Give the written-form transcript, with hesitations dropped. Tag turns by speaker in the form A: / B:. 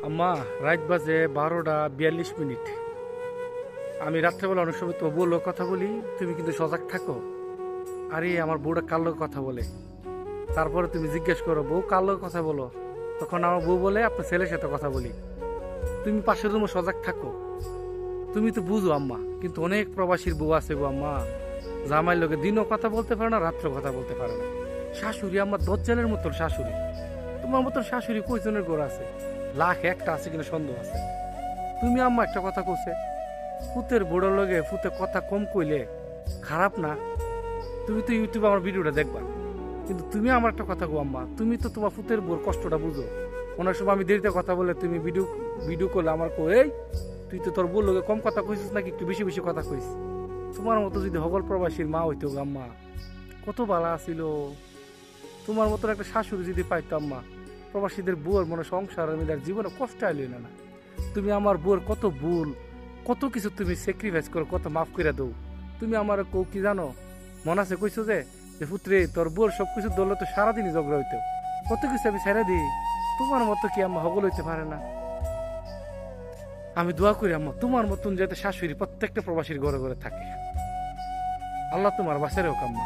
A: আম্মা, রাত বাজে 12:42। আমি রাত্রেবেলা অনেক সময় তোমার বউর কথা বলি, তুমি কিন্তু সজাগ থাকো। আরে আমার বউটা কার লগে কথা বলে, তারপরে তুমি জিজ্ঞেস করো বউ কার লগে কথা বলো, তখন আমার বউ বলে আপনার ছেলের সাথে কথা বলি। তুমি পাশের রুমে সজাগ থাকো। তুমি তো বুঝো আম্মা, কিন্তু অনেক প্রবাসীর বউ আছে গো আম্মা, জামাইয়ের লগে দিনও কথা বলতে পারে না, রাত্রে কথা বলতে পারে না। শাশুড়ি আমার দজ্জালের মতন শাশুড়ি। তোমার মতন শাশুড়ি কয়জনের ঘর আছে? লাখ একটা আছে কিনা সন্দেহ আছে। তুমি আম্মা একটা কথা কইছে, ফুতের বুড়ো লগে ফুতে কথা কম কইলে খারাপ না? তুমি তো ইউটিউবে আমার ভিডিওটা দেখবা, কিন্তু তুমি আমার একটা কথা কো আম্মা, তুমি তো তোমার ফুতের বোর কষ্টটা বুঝো। অনেক সময় আমি দেরিতে কথা বলে তুমি ভিডিও ভিডিও করলে আমার কো, এই তুই তো তোর বোর লগে কম কথা কইছিস নাকি একটু বেশি বেশি কথা কইস? তোমার মতো যদি হগল প্রবাসীর মা হইতো গো আম্মা, কত ভালো আছিল। তোমার মতন একটা শাশুড়ি যদি পাইতো আম্মা, প্রবাসীদের বুয়ার মনে সংসার আমি তার জীবনে কষ্ট আইলি না। তুমি আমার বুয়ার কত ভুল, কত কিছু তুমি স্যাক্রিফাইস করো, কত মাফ করে দৌ। তুমি আমার কৌ কি জানো, মনে আছে কইছো যে পুত্রে তোর বুয়ার সবকিছু দলে তো সারাদিনই ঝগড়া হইতো, কত কিছু আমি ছেড়ে দিই। তোমার মতো কি আম্মা হগল হইতে পারে না? আমি দোয়া করি আম্মা তোমার মতন যাতে শাশুড়ি প্রত্যেকটা প্রবাসীর ঘরে ঘরে থাকে। আল্লাহ তোমার বাসারে হোক আম্মা।